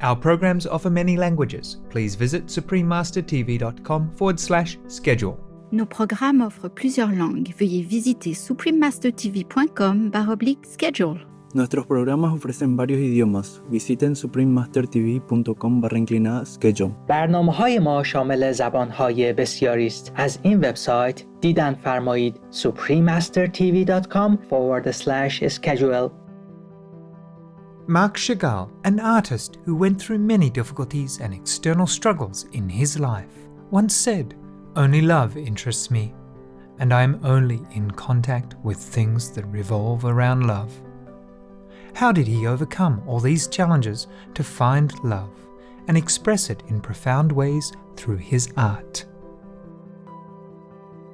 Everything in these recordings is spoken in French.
Our programs offer many languages. Please visit suprememastertv.com/schedule. Nos programmes offrent plusieurs langues. Veuillez visiter suprememastertv.com/schedule. Nuestros programas ofrecen varios idiomas. Visiten suprememastertv.com/schedule. برنامه‌های ما شامل زبان‌های بسیاری است. از این وبسایت دیدن فرمایید suprememastertv.com/schedule. Marc Chagall, an artist who went through many difficulties and external struggles in his life, once said, "Only love interests me, and I am only in contact with things that revolve around love." How did he overcome all these challenges to find love and express it in profound ways through his art?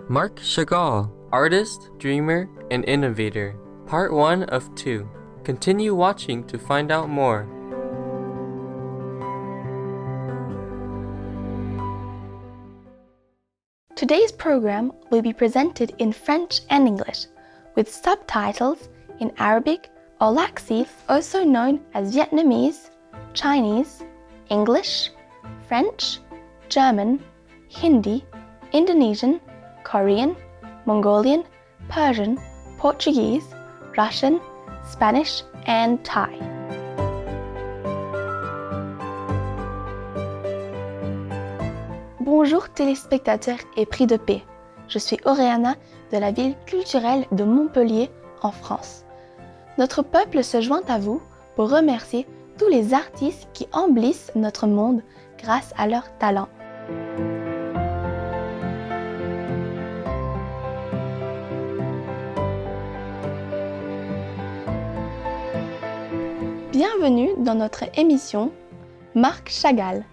Marc Chagall, artist, dreamer, and innovator. Part 1 of 2. Continue watching to find out more. Today's program will be presented in French and English, with subtitles in Arabic or Laxi, also known as Vietnamese, Chinese, English, French, German, Hindi, Indonesian, Korean, Mongolian, Persian, Portuguese, Russian, Spanish, and Thai. Bonjour téléspectateurs épris de paix. Je suis Auréana de la ville culturelle de Montpellier en France. Notre peuple se joint à vous pour remercier tous les artistes qui embellissent notre monde grâce à leur talent. Bienvenue dans notre émission Marc Chagall,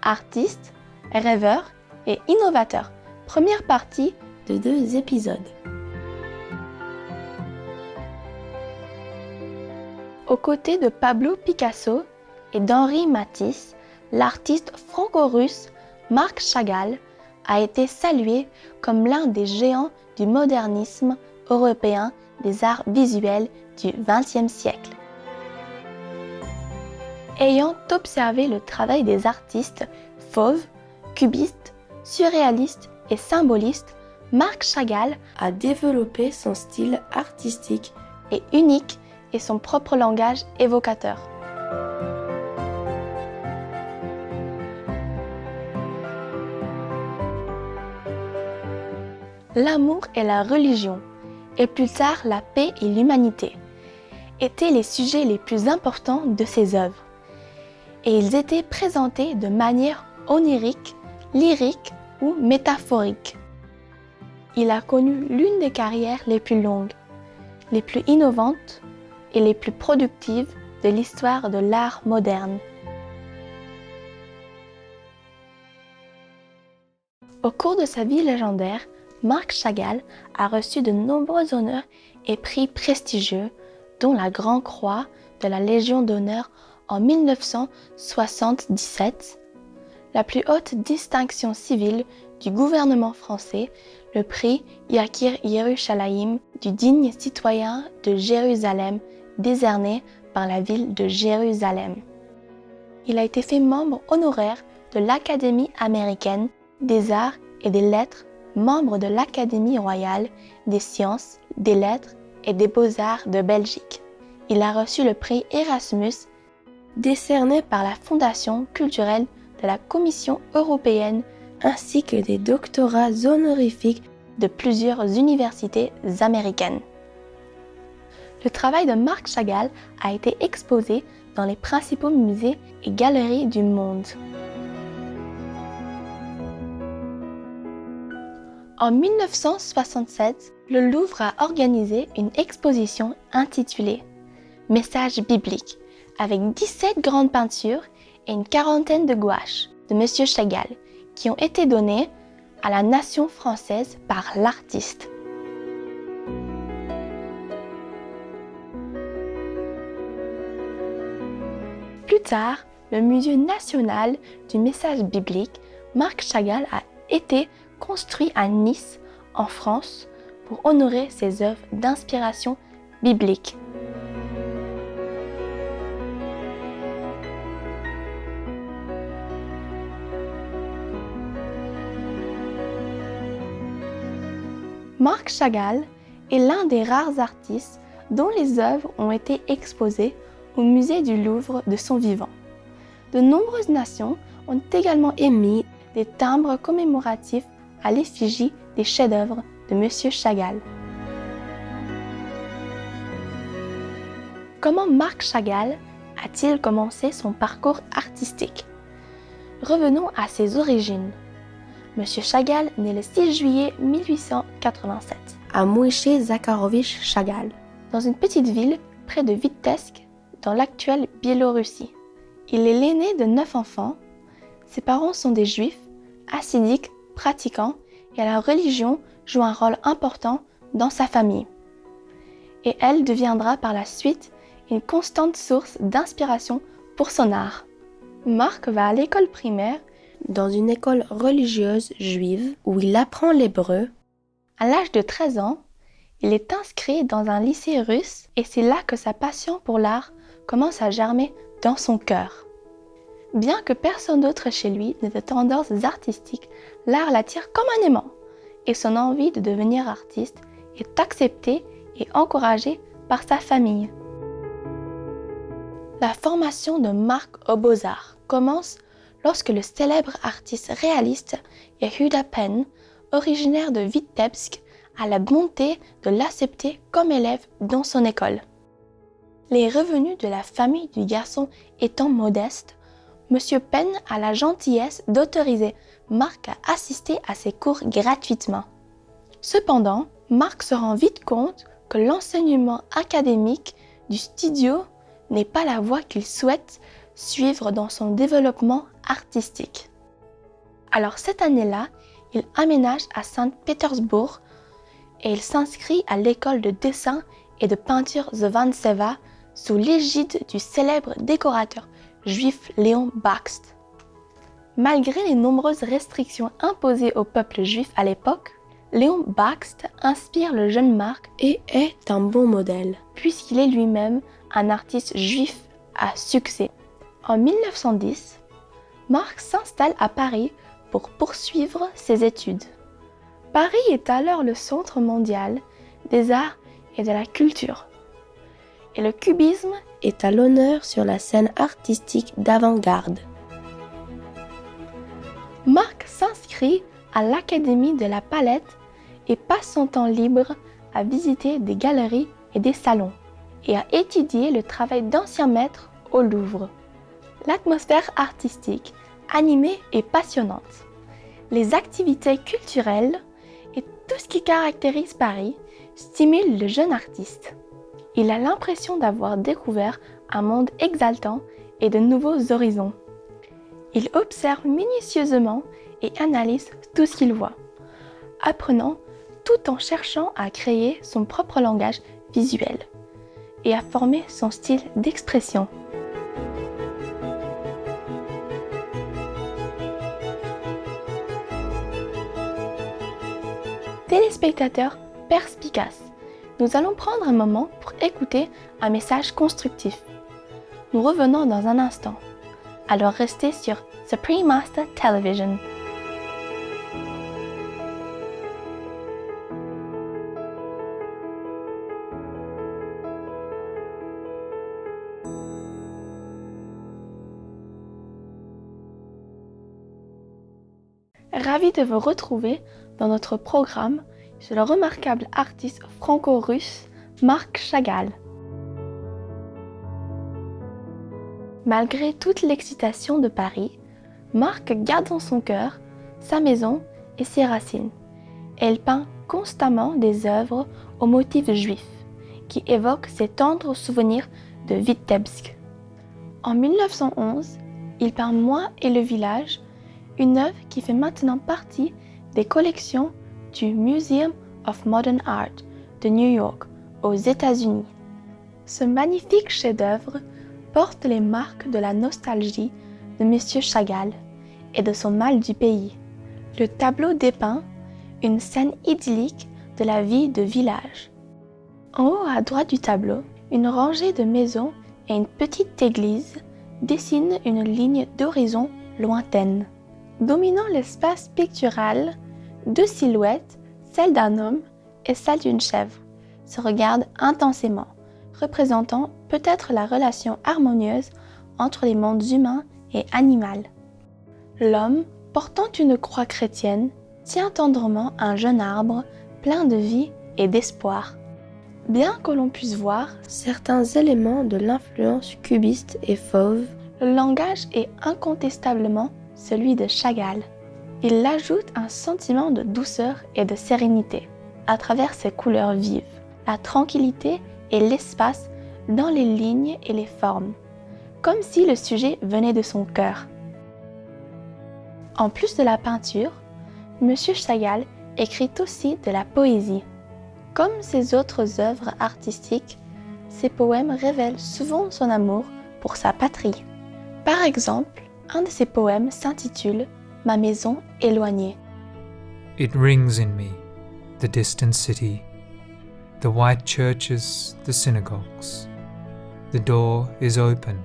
artiste, rêveur et innovateur. Première partie de 2 épisodes. Aux côtés de Pablo Picasso et d'Henri Matisse, l'artiste franco-russe Marc Chagall a été salué comme l'un des géants du modernisme européen des arts visuels du XXe siècle. Ayant observé le travail des artistes fauves, cubistes, surréalistes et symbolistes, Marc Chagall a développé son style artistique et unique et son propre langage évocateur. L'amour et la religion, et plus tard la paix et l'humanité, étaient les sujets les plus importants de ses œuvres. Et ils étaient présentés de manière onirique, lyrique ou métaphorique. Il a connu l'une des carrières les plus longues, les plus innovantes et les plus productives de l'histoire de l'art moderne. Au cours de sa vie légendaire, Marc Chagall a reçu de nombreux honneurs et prix prestigieux, dont la Grande Croix de la Légion d'honneur en 1977, la plus haute distinction civile du gouvernement français, le prix Yakir Yerushalayim du digne citoyen de Jérusalem, décerné par la ville de Jérusalem. Il a été fait membre honoraire de l'Académie américaine des arts et des lettres, membre de l'Académie royale des sciences, des lettres et des beaux-arts de Belgique. Il a reçu le prix Erasmus, décerné par la Fondation culturelle de la Commission européenne, ainsi que des doctorats honorifiques de plusieurs universités américaines. Le travail de Marc Chagall a été exposé dans les principaux musées et galeries du monde. En 1967, le Louvre a organisé une exposition intitulée « Messages bibliques » avec 17 grandes peintures et une quarantaine de gouaches de M. Chagall qui ont été données à la nation française par l'artiste. Plus tard, le Musée national du message biblique, Marc Chagall a été construit à Nice, en France, pour honorer ses œuvres d'inspiration biblique. Marc Chagall est l'un des rares artistes dont les œuvres ont été exposées au musée du Louvre de son vivant. De nombreuses nations ont également émis des timbres commémoratifs à l'effigie des chefs-d'œuvre de M. Chagall. Comment Marc Chagall a-t-il commencé son parcours artistique? Revenons à ses origines. M. Chagall naît le 6 juillet 1887 à Moïse Zakharovitch Chagall, dans une petite ville près de Vitebsk, dans l'actuelle Biélorussie. Il est l'aîné de 9 enfants. Ses parents sont des juifs, hassidiques, pratiquants, et la religion joue un rôle important dans sa famille. Et elle deviendra par la suite une constante source d'inspiration pour son art. Marc va à l'école primaire, dans une école religieuse juive où il apprend l'hébreu. À l'âge de 13 ans, il est inscrit dans un lycée russe et c'est là que sa passion pour l'art commence à germer dans son cœur. Bien que personne d'autre chez lui n'ait de tendances artistiques, l'art l'attire comme un aimant et son envie de devenir artiste est acceptée et encouragée par sa famille. La formation de Marc aux Beaux-Arts commence lorsque le célèbre artiste réaliste Yehuda Pen, originaire de Vitebsk, a la bonté de l'accepter comme élève dans son école. Les revenus de la famille du garçon étant modestes, M. Pen a la gentillesse d'autoriser Marc à assister à ses cours gratuitement. Cependant, Marc se rend vite compte que l'enseignement académique du studio n'est pas la voie qu'il souhaite suivre dans son développement artistique. Alors cette année-là, il aménage à Saint-Pétersbourg et il s'inscrit à l'école de dessin et de peinture Zovantseva sous l'égide du célèbre décorateur juif Léon Bakst. Malgré les nombreuses restrictions imposées au peuple juif à l'époque, Léon Bakst inspire le jeune Marc et est un bon modèle, puisqu'il est lui-même un artiste juif à succès. En 1910, Marc s'installe à Paris pour poursuivre ses études. Paris est alors le centre mondial des arts et de la culture. Et le cubisme est à l'honneur sur la scène artistique d'avant-garde. Marc s'inscrit à l'Académie de la Palette et passe son temps libre à visiter des galeries et des salons et à étudier le travail d'anciens maîtres au Louvre. L'atmosphère artistique, animée et passionnante, les activités culturelles et tout ce qui caractérise Paris stimulent le jeune artiste. Il a l'impression d'avoir découvert un monde exaltant et de nouveaux horizons. Il observe minutieusement et analyse tout ce qu'il voit, apprenant tout en cherchant à créer son propre langage visuel et à former son style d'expression. Téléspectateurs perspicaces, nous allons prendre un moment pour écouter un message constructif. Nous revenons dans un instant. Alors restez sur Supreme Master Television. Ravi de vous retrouver dans notre programme sur le remarquable artiste franco-russe Marc Chagall. Malgré toute l'excitation de Paris, Marc garde dans son cœur sa maison et ses racines. Et il peint constamment des œuvres aux motifs juifs qui évoquent ses tendres souvenirs de Vitebsk. En 1911, il peint Moi et le village, une œuvre qui fait maintenant partie des collections du Museum of Modern Art de New York, aux États-Unis. Ce magnifique chef-d'œuvre porte les marques de la nostalgie de M. Chagall et de son mal du pays. Le tableau dépeint une scène idyllique de la vie de village. En haut à droite du tableau, une rangée de maisons et une petite église dessinent une ligne d'horizon lointaine. Dominant l'espace pictural, deux silhouettes, celle d'un homme et celle d'une chèvre se regardent intensément, représentant peut-être la relation harmonieuse entre les mondes humains et animal. L'homme, portant une croix chrétienne, tient tendrement un jeune arbre plein de vie et d'espoir. Bien que l'on puisse voir certains éléments de l'influence cubiste et fauve, le langage est incontestablement celui de Chagall. Il ajoute un sentiment de douceur et de sérénité à travers ses couleurs vives, la tranquillité et l'espace dans les lignes et les formes, comme si le sujet venait de son cœur. En plus de la peinture, M. Chagall écrit aussi de la poésie. Comme ses autres œuvres artistiques, ses poèmes révèlent souvent son amour pour sa patrie. Par exemple, un de ses poèmes s'intitule « Ma maison éloignée ». It rings in me, the distant city, the white churches, the synagogues. The door is open,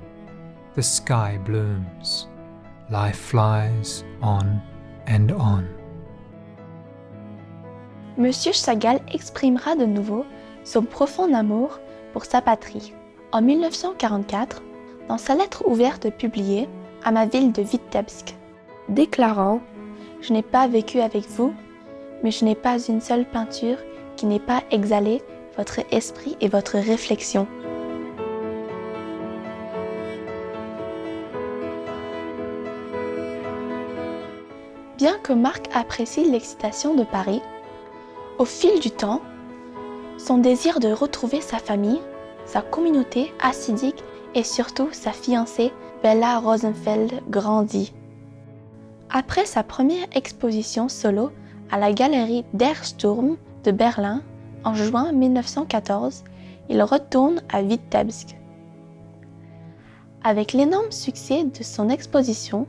the sky blooms, life flies on and on. Monsieur Chagall exprimera de nouveau son profond amour pour sa patrie. En 1944, dans sa lettre ouverte publiée à ma ville de Vitebsk, déclarant « Je n'ai pas vécu avec vous, mais je n'ai pas une seule peinture qui n'ait pas exhalé votre esprit et votre réflexion. » Bien que Marc apprécie l'excitation de Paris, au fil du temps, son désir de retrouver sa famille, sa communauté hassidique et surtout sa fiancée Bella Rosenfeld grandit. Après sa première exposition solo à la galerie Der Sturm de Berlin en juin 1914, il retourne à Vitebsk. Avec l'énorme succès de son exposition,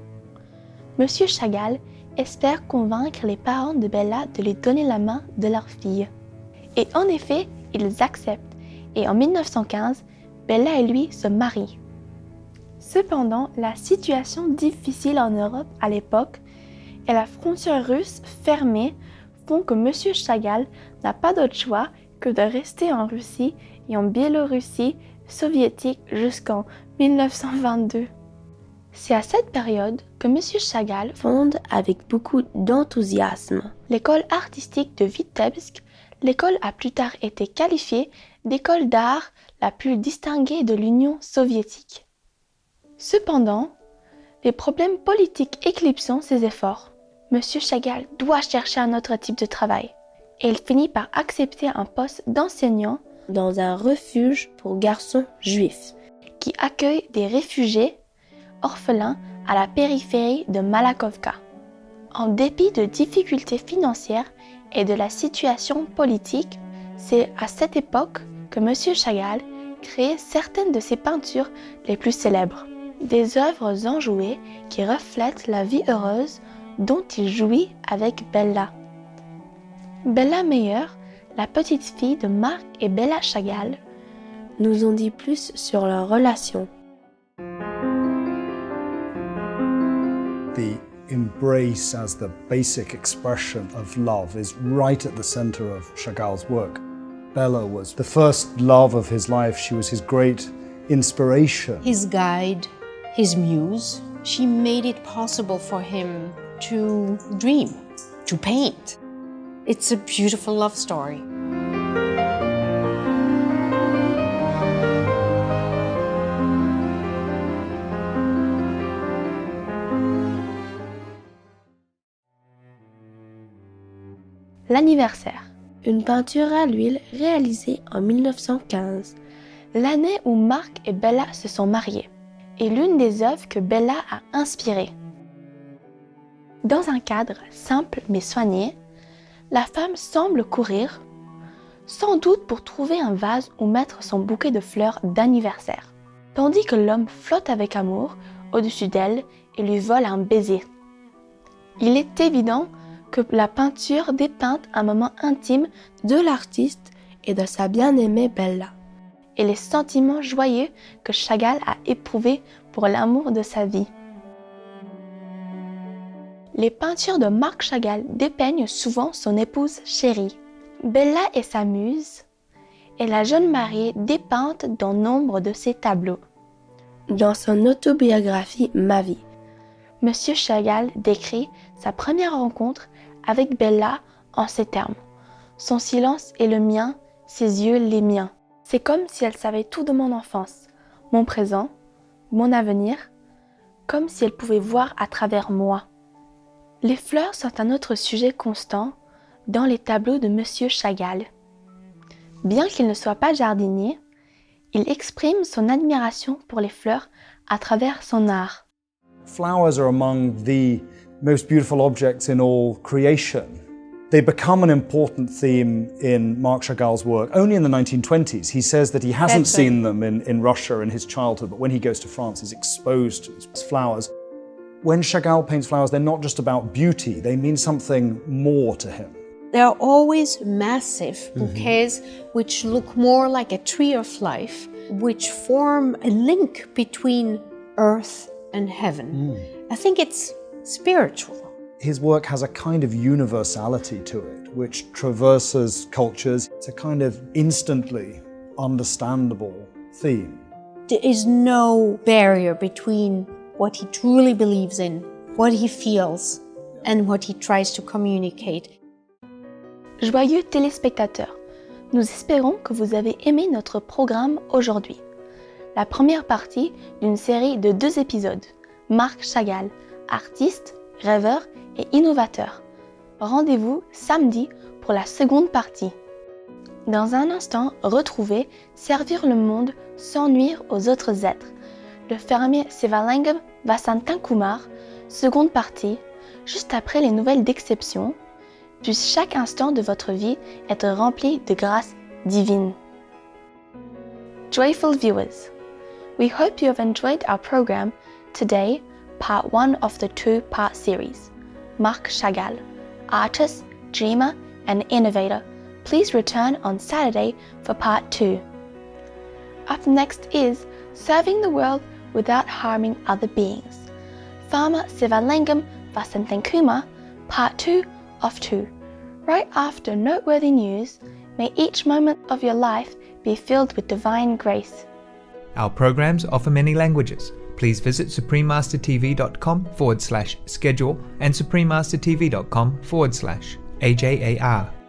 M. Chagall espère convaincre les parents de Bella de lui donner la main de leur fille. Et en effet, ils acceptent et en 1915, Bella et lui se marient. Cependant, la situation difficile en Europe à l'époque et la frontière russe fermée font que M. Chagall n'a pas d'autre choix que de rester en Russie et en Biélorussie soviétique jusqu'en 1922. C'est à cette période que M. Chagall fonde avec beaucoup d'enthousiasme l'école artistique de Vitebsk. L'école a plus tard été qualifiée d'école d'art la plus distinguée de l'Union soviétique. Cependant, les problèmes politiques éclipsant ses efforts, M. Chagall doit chercher un autre type de travail et il finit par accepter un poste d'enseignant dans un refuge pour garçons juifs qui accueille des réfugiés orphelins à la périphérie de Malakovka. En dépit de difficultés financières et de la situation politique, c'est à cette époque que M. Chagall crée certaines de ses peintures les plus célèbres, des œuvres enjouées qui reflètent la vie heureuse dont il jouit avec Bella. Bella Meyer, la petite fille de Marc et Bella Chagall, nous en dit plus sur leur relation. The embrace as the basic expression of love is right at the center of Chagall's work. Bella was the first love of his life. She was his great inspiration. His guide, his muse, she made it possible for him to dream, to paint. It's a beautiful love story. L'anniversaire. Une peinture à l'huile réalisée en 1915, l'année où Marc et Bella se sont mariés, est l'une des œuvres que Bella a inspirées. Dans un cadre simple mais soigné, la femme semble courir, sans doute pour trouver un vase où mettre son bouquet de fleurs d'anniversaire, tandis que l'homme flotte avec amour au-dessus d'elle et lui vole un baiser. Il est évident que la peinture dépeint un moment intime de l'artiste et de sa bien-aimée Bella, et les sentiments joyeux que Chagall a éprouvés pour l'amour de sa vie. Les peintures de Marc Chagall dépeignent souvent son épouse chérie. Bella et sa muse est la jeune mariée dépeinte dans nombre de ses tableaux. Dans son autobiographie Ma vie, Monsieur Chagall décrit sa première rencontre avec Bella en ces termes. Son silence est le mien, ses yeux les miens. C'est comme si elle savait tout de mon enfance, mon présent, mon avenir, comme si elle pouvait voir à travers moi. Les fleurs sont un autre sujet constant dans les tableaux de Monsieur Chagall. Bien qu'il ne soit pas jardinier, il exprime son admiration pour les fleurs à travers son art. Flowers are among the most beautiful objects in all creation. They become an important theme in Marc Chagall's work only in the 1920s. He says that he hasn't seen them in Russia in his childhood, but when he goes to France, he's exposed to these flowers. When Chagall paints flowers, they're not just about beauty, they mean something more to him. They're always massive bouquets which look more like a tree of life, which form a link between earth and heaven. I think it's spiritual. His work has a kind of universality to it, which traverses cultures. It's a kind of instantly understandable theme. There is no barrier between what he truly believes in, what he feels, and what he tries to communicate. Joyeux téléspectateurs, nous espérons que vous avez aimé notre programme aujourd'hui. La première partie d'une série de 2 épisodes. Marc Chagall, artiste, rêveur et innovateur. Rendez-vous samedi pour la seconde partie. Dans un instant, retrouvez Servir le monde sans nuire aux autres êtres. Le fermier Sivalingam Vasantankumar, seconde partie, juste après les nouvelles d'exception. Puisse chaque instant de votre vie être rempli de grâce divine. Joyful viewers, we hope you have enjoyed our program today, part 1 of the 2-part series. Marc Chagall, artist, dreamer, and innovator. Please return on Saturday for part 2. Up next is Serving the World Without Harming Other Beings. Farmer Sivalingam Vasantankumar, part 2 of 2. Right after noteworthy news, may each moment of your life be filled with divine grace. Our programs offer many languages. Please visit suprememastertv.com/schedule and suprememastertv.com/AJAR.